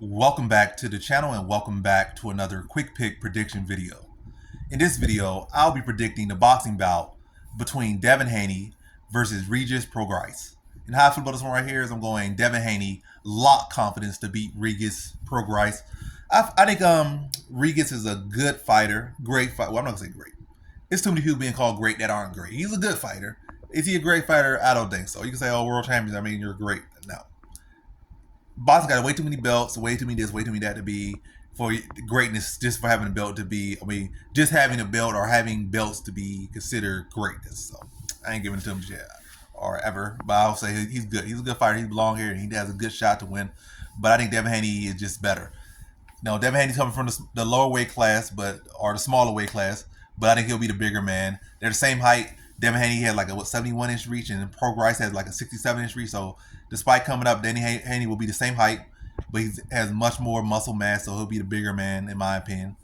Welcome back to the channel and welcome back to another quick pick prediction video. In this video, I'll be predicting the boxing bout between Devin Haney versus Regis Prograis. And how I feel about this one right here is I'm going Devin Haney, lock confidence to beat Regis Prograis. I think Regis is a good fighter, great fighter. Well, I'm not gonna say great. There's too many people being called great that aren't great. He's a good fighter. Is he a great fighter? I don't think so. You can say, oh, world champions, I mean, you're great. No. Boston got way too many belts, way too many this, way too many that to be for greatness. Just for having a belt to be, just having a belt or having belts to be considered greatness. So I ain't giving it to him yet or ever. But I'll say he's good. He's a good fighter. He's long here and he has a good shot to win. But I think Devin Haney is just better. No, Devin Haney's coming from the lower weight class, or the smaller weight class. But I think he'll be the bigger man. They're the same height. Devin Haney had like a 71-inch reach, and Prograis has like a 67-inch reach. So despite coming up, Devin Haney will be the same height, but he has much more muscle mass, so he'll be the bigger man in my opinion.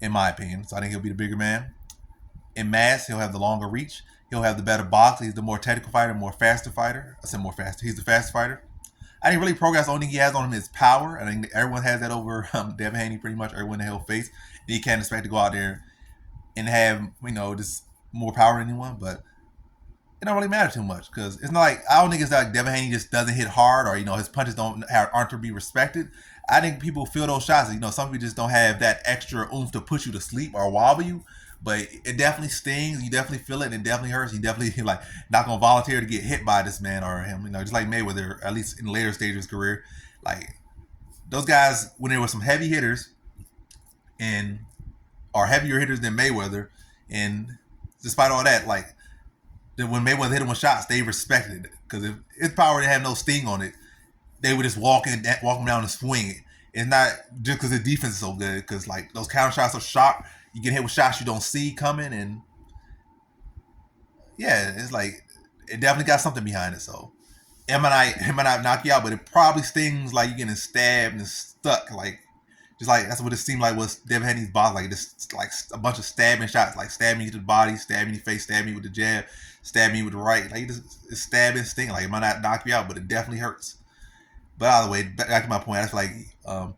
So I think he'll be the bigger man. In mass, he'll have the longer reach. He'll have the better box. He's the more technical fighter, more faster fighter. I said more faster. He's the fast fighter. I think really Prograis, the only thing he has on him is power. I think everyone has that over Devin Haney pretty much. Everyone that he'll face. And he can't expect to go out there and have, just more power than anyone, but it don't really matter too much because it's not like, I don't think it's like Devin Haney just doesn't hit hard or his punches aren't to be respected. I think people feel those shots. Some people just don't have that extra oomph to put you to sleep or wobble you, but it definitely stings. You definitely feel it, and it definitely hurts. You definitely like not gonna volunteer to get hit by this man or him. Just like Mayweather, at least in the later stage of his career, like those guys when there were some heavy hitters and are heavier hitters than Mayweather, and despite all that, like when Mayweather hit him with shots, they respected it because if his power didn't have no sting on it, they would just walk him down and swing it. It's not just because his defense is so good, because like those counter shots are sharp. You get hit with shots you don't see coming, and yeah, it's like it definitely got something behind it. So it might not knock you out, but it probably stings like you're getting stabbed and stuck. Like just like that's what it seemed like was Devin Haney's box. Like just like a bunch of stabbing shots, like stabbing you to the body, stabbing your face, stabbing you with the jab, stabbing you with the right. Like it's stab and sting. Like it might not knock you out, but it definitely hurts. But either way, back to my point, I feel like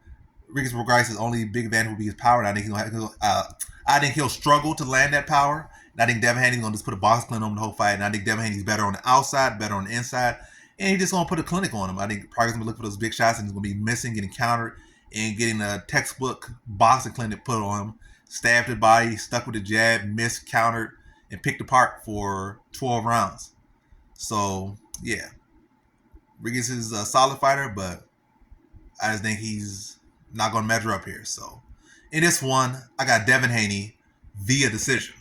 Regis Prograis' only big advantage will be his power, and I think he'll struggle to land that power. And I think Devin Haney's gonna just put a box clinic on him the whole fight, and I think Devin Haney's better on the outside, better on the inside, and he's just gonna put a clinic on him. I think Prograis gonna look for those big shots, and he's gonna be missing, getting countered, and getting a textbook boxing clinic put on him, stabbed the body, stuck with a jab, missed, countered, and picked apart for 12 rounds. So yeah, Regis is a solid fighter, but I just think he's not going to measure up here. So in this one, I got Devin Haney via decision.